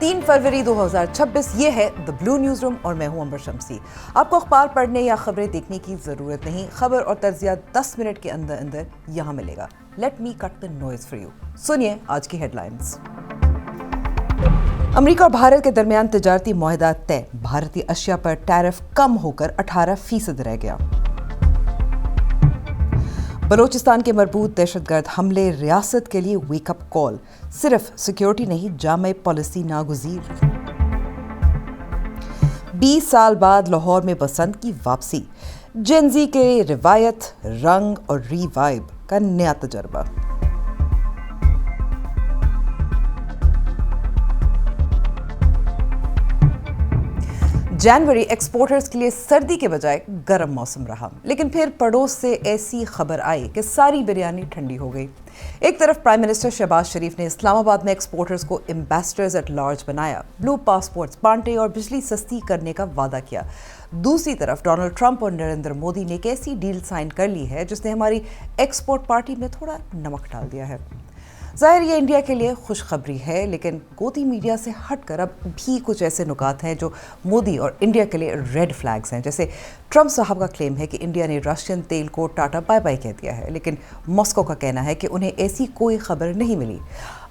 3 फरवरी 2026। ये है the blue news room और मैं हूं अंबर शम्सी। आपको अखबार पढ़ने या खबरें देखने की ज़रूरत नहीं, खबर और तज्जिया 10 मिनट के अंदर अंदर यहाँ मिलेगा। Let me cut the noise for you. सुनिए आज की हेडलाइंस। अमेरिका और भारत के दरमियान तिजारती मुआहदा तय, भारतीय अशिया पर टैरिफ कम होकर 18% रह गया। बलोचिस्तान के मरबूत दहशतगर्द हमले, रियासत के लिए वेकअप कॉल, सिर्फ सिक्योरिटी नहीं जामे पॉलिसी नागुज़ीर। 20 साल बाद लाहौर में बसंत की वापसी, जेनजी के रिवायत, रंग और रीवाइब का नया तजर्बा। जनवरी एक्सपोर्टर्स के लिए सर्दी के बजाय गर्म मौसम रहा, लेकिन फिर पड़ोस से ऐसी खबर आई कि सारी बिरयानी ठंडी हो गई। एक तरफ प्राइम मिनिस्टर शहबाज शरीफ ने इस्लामाबाद में एक्सपोर्टर्स को एम्बेसडर्स एट लार्ज बनाया, ब्लू पासपोर्ट्स बांटे और बिजली सस्ती करने का वादा किया। दूसरी तरफ डोनाल्ड ट्रंप और नरेंद्र मोदी ने एक ऐसी डील साइन कर ली है जिसने हमारी एक्सपोर्ट पार्टी में थोड़ा नमक डाल दिया है। ज़ाहिर ये इंडिया के लिए खुशखबरी है, लेकिन गोदी मीडिया से हटकर अब भी कुछ ऐसे नुकात हैं जो मोदी और इंडिया के लिए रेड फ्लैग्स हैं। जैसे ट्रंप साहब का क्लेम है कि इंडिया ने रशियन तेल को टाटा बाय बाय कह दिया है, लेकिन मॉस्को का कहना है कि उन्हें ऐसी कोई खबर नहीं मिली।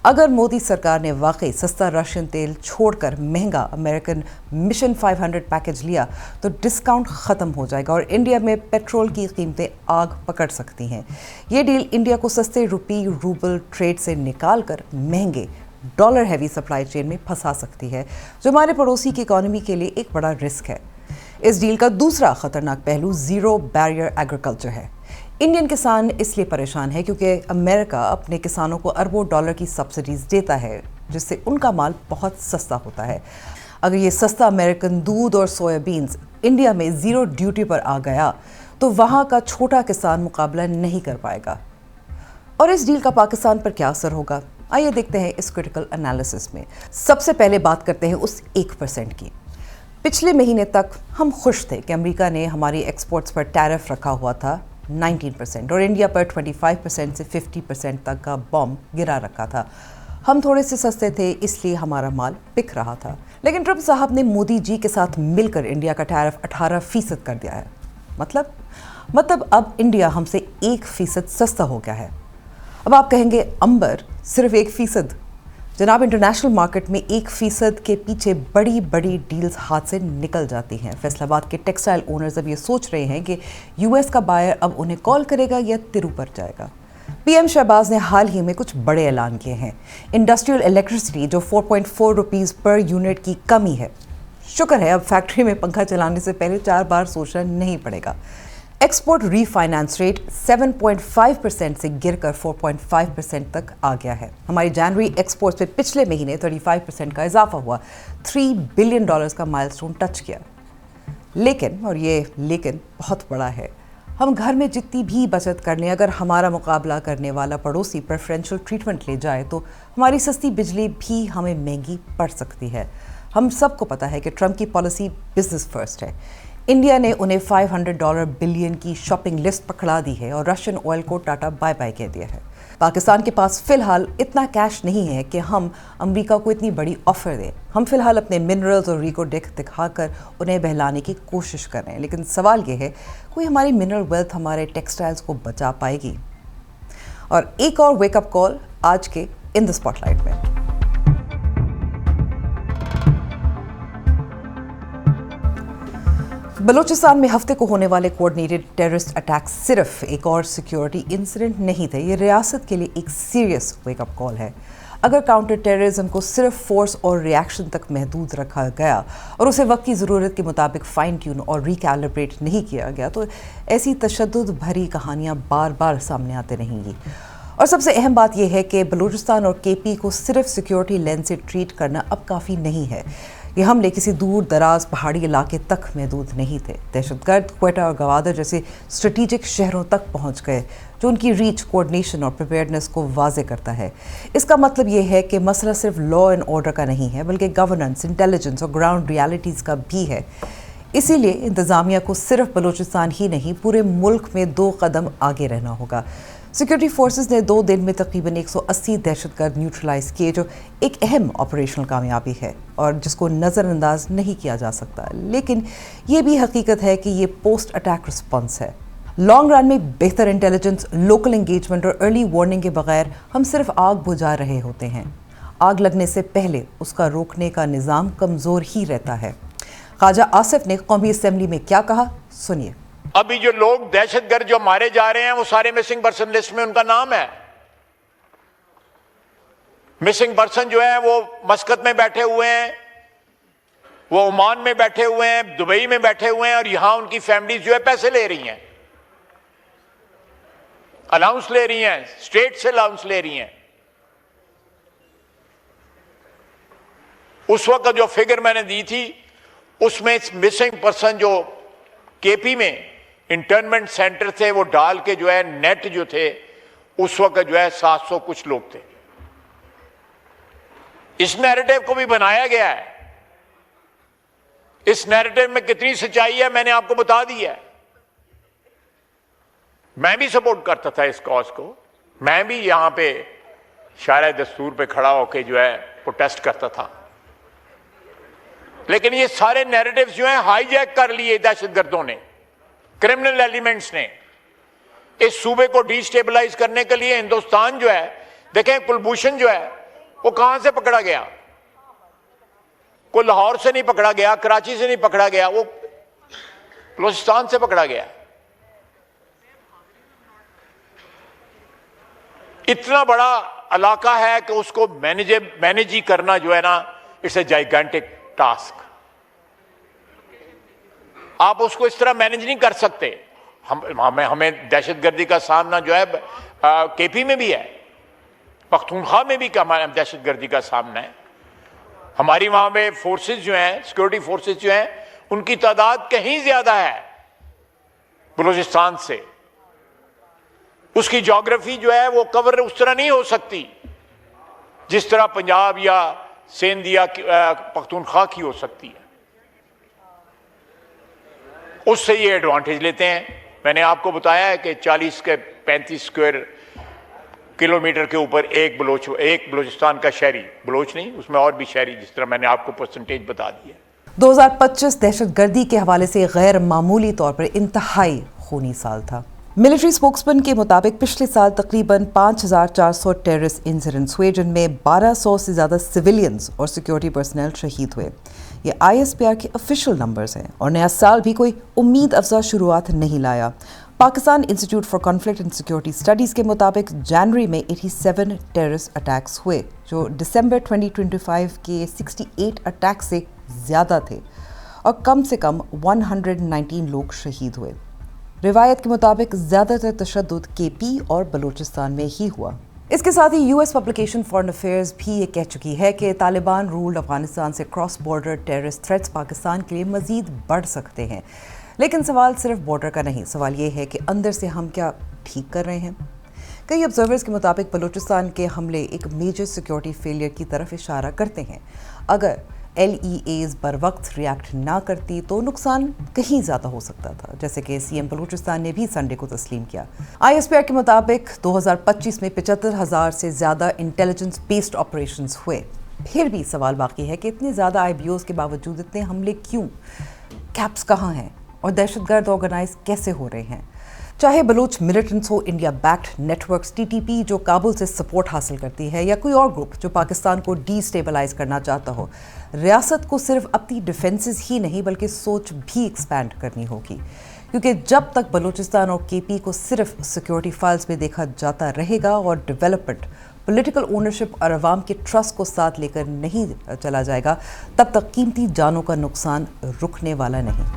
अगर मोदी सरकार ने वाकई सस्ता रशियन तेल छोड़कर महंगा अमेरिकन मिशन 500 पैकेज लिया तो डिस्काउंट ख़त्म हो जाएगा और इंडिया में पेट्रोल की कीमतें आग पकड़ सकती हैं। ये डील इंडिया को सस्ते रुपी रूबल ट्रेड से निकाल कर महंगे डॉलर हैवी सप्लाई चेन में फंसा सकती है, जो हमारे पड़ोसी की इकॉनमी के लिए एक बड़ा रिस्क है। इस डील का दूसरा खतरनाक पहलू ज़ीरो बैरियर एग्रीकल्चर है। इंडियन किसान इसलिए परेशान है क्योंकि अमेरिका अपने किसानों को अरबों डॉलर की सब्सिडीज़ देता है, जिससे उनका माल बहुत सस्ता होता है। अगर ये सस्ता अमेरिकन दूध और सोयाबीन्स इंडिया में ज़ीरो ड्यूटी पर आ गया तो वहाँ का छोटा किसान मुकाबला नहीं कर पाएगा। और इस डील का पाकिस्तान पर क्या असर होगा, आइए देखते हैं इस क्रिटिकल एनालिसिस में। सबसे पहले बात करते हैं उस 1% की। पिछले महीने तक हम खुश थे कि अमेरिका ने हमारी एक्सपोर्ट्स पर टैरिफ रखा हुआ था 19% और इंडिया पर 25% से 50% तक का बॉम्ब गिरा रखा था। हम थोड़े से सस्ते थे, इसलिए हमारा माल बिक रहा था। लेकिन ट्रंप साहब ने मोदी जी के साथ मिलकर इंडिया का टैरिफ 18% कर दिया है। मतलब अब इंडिया हमसे 1% सस्ता हो गया है। अब आप कहेंगे अंबर सिर्फ 1%। जनाब, इंटरनेशनल मार्केट में 1% के पीछे बड़ी बड़ी डील्स हाथ से निकल जाती हैं। फैसलाबाद के टेक्सटाइल ओनर्स अब ये सोच रहे हैं कि यूएस का बायर अब उन्हें कॉल करेगा या तिरु पर जाएगा। पीएम शहबाज ने हाल ही में कुछ बड़े ऐलान किए हैं। इंडस्ट्रियल इलेक्ट्रिसिटी जो 4.4 रुपीज़ पर यूनिट की कमी है, शुक्र है अब फैक्ट्री में पंखा चलाने से पहले 4 बार सोचना नहीं पड़ेगा। एक्सपोर्ट रीफाइनेंस रेट 7.5% से गिरकर 4.5% तक आ गया है। हमारी जनवरी एक्सपोर्ट्स पे पिछले महीने 35% का इजाफा हुआ, $3 बिलियन का माइलस्टोन टच किया। लेकिन, और ये लेकिन बहुत बड़ा है, हम घर में जितनी भी बचत कर लें, अगर हमारा मुकाबला करने वाला पड़ोसी प्रेफरेंशियल ट्रीटमेंट ले जाए तो हमारी सस्ती बिजली भी हमें महंगी पड़ सकती है। हम सबको पता है कि ट्रंप की पॉलिसी बिजनेस फर्स्ट है। इंडिया ने उन्हें $500 बिलियन की शॉपिंग लिस्ट पकड़ा दी है और रशियन ऑयल को टाटा बाय बाय कह दिया है। पाकिस्तान के पास फिलहाल इतना कैश नहीं है कि हम अमेरिका को इतनी बड़ी ऑफर दें। हम फिलहाल अपने मिनरल्स और रिको डेक दिखाकर उन्हें बहलाने की कोशिश कर रहे हैं, लेकिन सवाल ये है, कोई हमारी मिनरल वेल्थ हमारे टेक्सटाइल्स को बचा पाएगी? और एक और वेकअप कॉल आज के इन द स्पॉटलाइट में। बलूचिस्तान में हफ्ते को होने वाले कोऑर्डिनेटेड टेररिस्ट अटैक सिर्फ एक और सिक्योरिटी इंसिडेंट नहीं थे, ये रियासत के लिए एक सीरियस वेकअप कॉल है। अगर काउंटर टेररिज्म को सिर्फ फोर्स और रिएक्शन तक महदूद रखा गया और उसे वक्त की ज़रूरत के मुताबिक फाइन ट्यून और रिकैलिब्रेट नहीं किया गया तो ऐसी तशद्दुद भरी कहानियाँ बार बार सामने आते रहेंगी। और सबसे अहम बात यह है कि बलूचिस्तान और केपी को सिर्फ सिक्योरिटी लेंस से ट्रीट करना अब काफ़ी नहीं है। ये हमले किसी दूर दराज पहाड़ी इलाके तक महदूद नहीं थे। दहशतगर्द क्वेटा और गवादर जैसे स्ट्रेटेजिक शहरों तक पहुंच गए, जो उनकी रीच, कोऑर्डिनेशन और प्रिपेयर्डनेस को वाजे करता है। इसका मतलब ये है कि मसला सिर्फ लॉ एंड ऑर्डर का नहीं है, बल्कि गवर्नेंस, इंटेलिजेंस और ग्राउंड रियलिटीज़ का भी है। इसीलिए इंतज़ामिया को सिर्फ बलूचिस्तान ही नहीं, पूरे मुल्क में 2 कदम आगे रहना होगा। सिक्योरिटी फोर्सेस ने 2 दिन में तकरीबन 180 दहशतगर्द न्यूट्रलाइज किए, जो एक अहम ऑपरेशनल कामयाबी है और जिसको नज़रअंदाज नहीं किया जा सकता। लेकिन ये भी हकीकत है कि ये पोस्ट अटैक रिस्पॉन्स है। लॉन्ग रन में बेहतर इंटेलिजेंस, लोकल इंगेजमेंट और अर्ली वार्निंग के बगैर हम सिर्फ आग बुझा रहे होते हैं। आग लगने से पहले उसका रोकने का निज़ाम कमज़ोर ही रहता है। ख्वाजा आसिफ ने कौमी असेंबली में क्या कहा, सुनिए। अभी जो लोग दहशतगर्द जो मारे जा रहे हैं वो सारे मिसिंग पर्सन लिस्ट में उनका नाम है। मिसिंग पर्सन जो है वो मस्कत में बैठे हुए हैं, वो ओमान में बैठे हुए हैं, दुबई में बैठे हुए हैं और यहां उनकी फैमिलीज जो है पैसे ले रही हैं, अलाउंस ले रही हैं, स्टेट से अलाउंस ले रही हैं। उस वक्त जो फिगर मैंने दी थी उसमें मिसिंग पर्सन जो केपी में इंटर्नमेंट सेंटर थे वो डाल के जो है नेट जो थे उस वक्त जो है 700 कुछ लोग थे। इस नैरेटिव को भी बनाया गया है। इस नैरेटिव में कितनी सच्चाई है मैंने आपको बता दी है। मैं भी सपोर्ट करता था इस कॉज को, मैं भी यहां पे शायरे दस्तूर पे खड़ा होकर जो है प्रोटेस्ट करता था, लेकिन ये सारे नैरेटिव्स जो हैं हाईजैक कर लिए दहशतगर्दों ने, क्रिमिनल एलिमेंट्स ने। इस सूबे को डिस्टेबलाइज करने के लिए हिंदुस्तान जो है, देखें कुलभूषण जो है वो कहां से पकड़ा गया, कोई लाहौर से नहीं पकड़ा गया, कराची से नहीं पकड़ा गया, वो बलूचिस्तान से पकड़ा गया। इतना बड़ा इलाका है कि उसको मैनेज ही करना जो है ना, इट्स ए जाइगेंटिक टास्क। आप उसको इस तरह मैनेज नहीं कर सकते। हमें दहशतगर्दी का सामना जो है केपी में भी है, पख्तूनख्वा में भी हमारा दहशतगर्दी का सामना है। हमारी वहां पे फोर्सेस जो हैं, सिक्योरिटी फोर्सेस जो हैं, उनकी तादाद कहीं ज्यादा है बलूचिस्तान से। उसकी ज्योग्राफी जो है वो कवर उस तरह नहीं हो सकती जिस तरह पंजाब या सिंध या पख्तूनख्वा की हो सकती है। उससे ये एडवांटेज लेते हैं। मैंने आपको बताया है कि 40 के 35 स्क्वायर किलोमीटर के ऊपर एक बलूचिस्तान का शहरी, बलोच नहीं उसमें और भी शहरी, जिस तरह मैंने आपको परसेंटेज बता दी है। 2025 दहशतगर्दी के हवाले से गैर मामूली तौर पर इंतहाई खूनी साल था। मिलिट्री स्पोक्समैन के मुताबिक पिछले साल तकरीबन 5,400 टेररिस्ट इंसिडेंट्स हुए, जिनमें 1,200 से ज़्यादा सिविलियंस और सिक्योरिटी पर्सनल शहीद हुए। ये ISPR के ऑफिशियल नंबर्स हैं और नया साल भी कोई उम्मीद अफजा शुरुआत नहीं लाया। Pakistan institute for conflict and security studies के मुताबिक जनवरी में 87 टेररिस्ट अटैक्स हुए, जो दिसंबर 2025 के 68 अटैक से ज़्यादा थे, और कम से कम 119 लोग शहीद हुए। रिवायत के मुताबिक ज़्यादातर तशद्दुद केपी और बलूचिस्तान में ही हुआ। इसके साथ ही US पब्लिकेशन फॉरेन अफेयर्स भी ये कह चुकी है कि तालिबान रूल्ड अफगानिस्तान से cross border terrorist threats Pakistan के लिए मज़ीद बढ़ सकते हैं। लेकिन सवाल सिर्फ बॉर्डर का नहीं, सवाल ये है कि अंदर से हम क्या ठीक कर रहे हैं। कई ऑब्जर्वर्स के मुताबिक बलूचिस्तान के हमले एक मेजर सिक्योरिटी फेलियर की तरफ इशारा करते हैं। अगर LEAs बर वक्त रिएक्ट ना करती तो नुकसान कहीं ज़्यादा हो सकता था, जैसे कि CM बलूचिस्तान ने भी संडे को तस्लीम किया। ISPR के मुताबिक 2025 में 75,000 से ज़्यादा इंटेलिजेंस बेस्ड ऑपरेशंस हुए। फिर भी सवाल बाकी है कि इतने ज़्यादा IBOs के बावजूद इतने हमले क्यों, कैप्स कहाँ हैं और दहशतगर्द ऑर्गेनाइज कैसे हो रहे हैं। चाहे बलूच मिलिटेंट्स हो, इंडिया बैक्ड नेटवर्क्स TTP जो काबुल से सपोर्ट हासिल करती है, या कोई और ग्रुप जो पाकिस्तान को डिस्टेबलाइज करना चाहता हो, रियासत को सिर्फ अपनी डिफेंसेस ही नहीं बल्कि सोच भी एक्सपैंड करनी होगी। क्योंकि जब तक बलूचिस्तान और केपी को सिर्फ सिक्योरिटी फाइल्स में देखा जाता रहेगा और डेवलपमेंट, पॉलिटिकल ओनरशिप और अवाम के ट्रस्ट को साथ लेकर नहीं चला जाएगा, तब तक कीमती जानों का नुकसान रुकने वाला नहीं।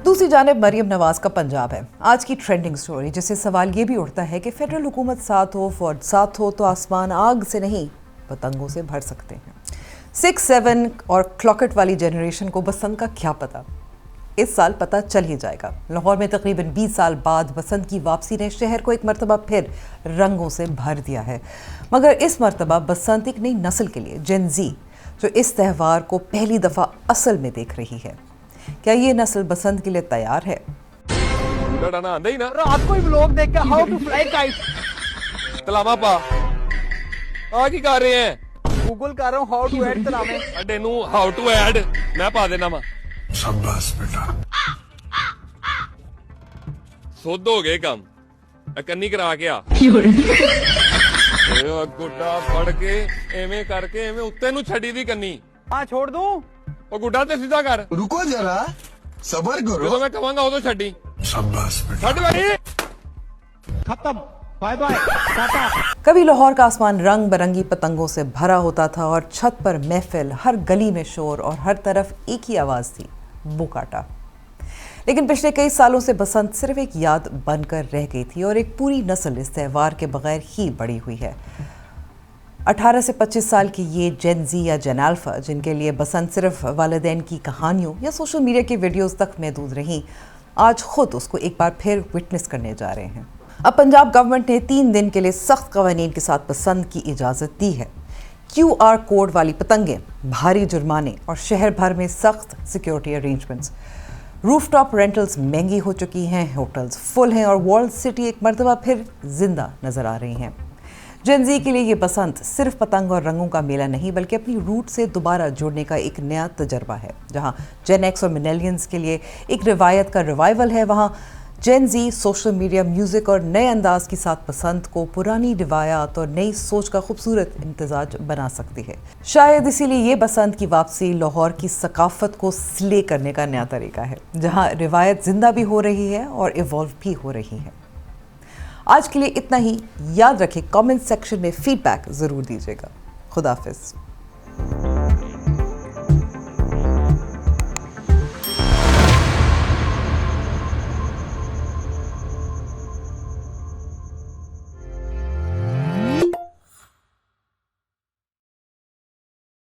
दूसरी जानिब मरियम नवाज का पंजाब है आज की ट्रेंडिंग स्टोरी, जिससे सवाल ये भी उठता है कि फेडरल हुकूमत साथ हो, फौज साथ हो तो आसमान आग से नहीं पतंगों से भर सकते हैं। 6-7 और क्लॉकेट वाली जनरेशन को बसंत का क्या पता, इस साल पता चल ही जाएगा। लाहौर में तकरीबन 20 साल बाद बसंत की वापसी ने शहर को एक मरतबा फिर रंगों से भर दिया है, मगर इस मरतबा बसंत एक नई नस्ल के लिए, जेन ज़ी, जो इस त्यौहार को पहली दफ़ा असल में देख रही है। क्या ये नस्ल बसंत के लिए तैयार है? लड़ाना आंदा ही ना रात को ही व्लॉग देख के हाउ टू फ्लाई काइट तलावा पा आ की कर रहे हैं गूगल कर रहा हूँ हाउ टू ऐड तलावे अड्डे नु हाउ टू ऐड मैं पा देना वा शाबाश बेटा सुध हो गए काम कन्नी करा के आ गुड्डा फड़ के एवें करके एवें उत्ते नु छड़ी दी कन्नी हाँ छोड़ दूं ओ गुड्डा ते सीधा कर रुको जरा सबर जो करो मैं कहूंगा उदो छड़ी शाबाश बेटा छड़ बड़ी खत्म बाय बाय टाटा कभी लाहौर का आसमान रंग बिरंगी पतंगों से भरा होता था और छत पर महफिल, हर गली में शोर और हर तरफ एक ही आवाज थी, बुकाटा। लेकिन पिछले कई सालों से बसंत सिर्फ एक याद बनकर रह गई थी और एक पूरी नस्ल इस त्यौहार के बगैर ही बड़ी हुई है। 18 से 25 साल की ये जेन ज़ी या जेन अल्फा, जिनके लिए बसंत सिर्फ वालिदैन की कहानियों या सोशल मीडिया की वीडियोस तक महदूद रहीं, आज खुद उसको एक बार फिर विटनेस करने जा रहे हैं। अब पंजाब गवर्नमेंट ने 3 दिन के लिए सख्त कवानीन के साथ बसंत की इजाज़त दी है। QR कोड वाली पतंगें, भारी जुर्माने और शहर भर में सख्त सिक्योरिटी अरेंजमेंट्स। रूफटॉप रेंटल्स महंगी हो चुकी हैं, होटल्स फुल हैं और वर्ल्ड सिटी एक मरतबा फिर जिंदा नजर आ रही हैं। जेन ज़ी के लिए ये बसंत सिर्फ पतंग और रंगों का मेला नहीं बल्कि अपनी रूट से दोबारा जुड़ने का एक नया तजर्बा है। जहां जेन एक्स और मिलेनियल्स के लिए एक रिवायत का रिवाइवल है, वहां जेन ज़ी सोशल मीडिया, म्यूजिक और नए अंदाज के साथ बसंत को पुरानी रिवायात और नई सोच का खूबसूरत इम्तिजाज बना सकती है। शायद इसीलिए ये बसंत की वापसी लाहौर की सकाफत को स्ले करने का नया तरीका है, जहां रिवायत जिंदा भी हो रही है और इवॉल्व भी हो रही है। आज के लिए इतना ही। याद रखें, कमेंट सेक्शन में फीडबैक जरूर दीजिएगा। खुदा हाफिज।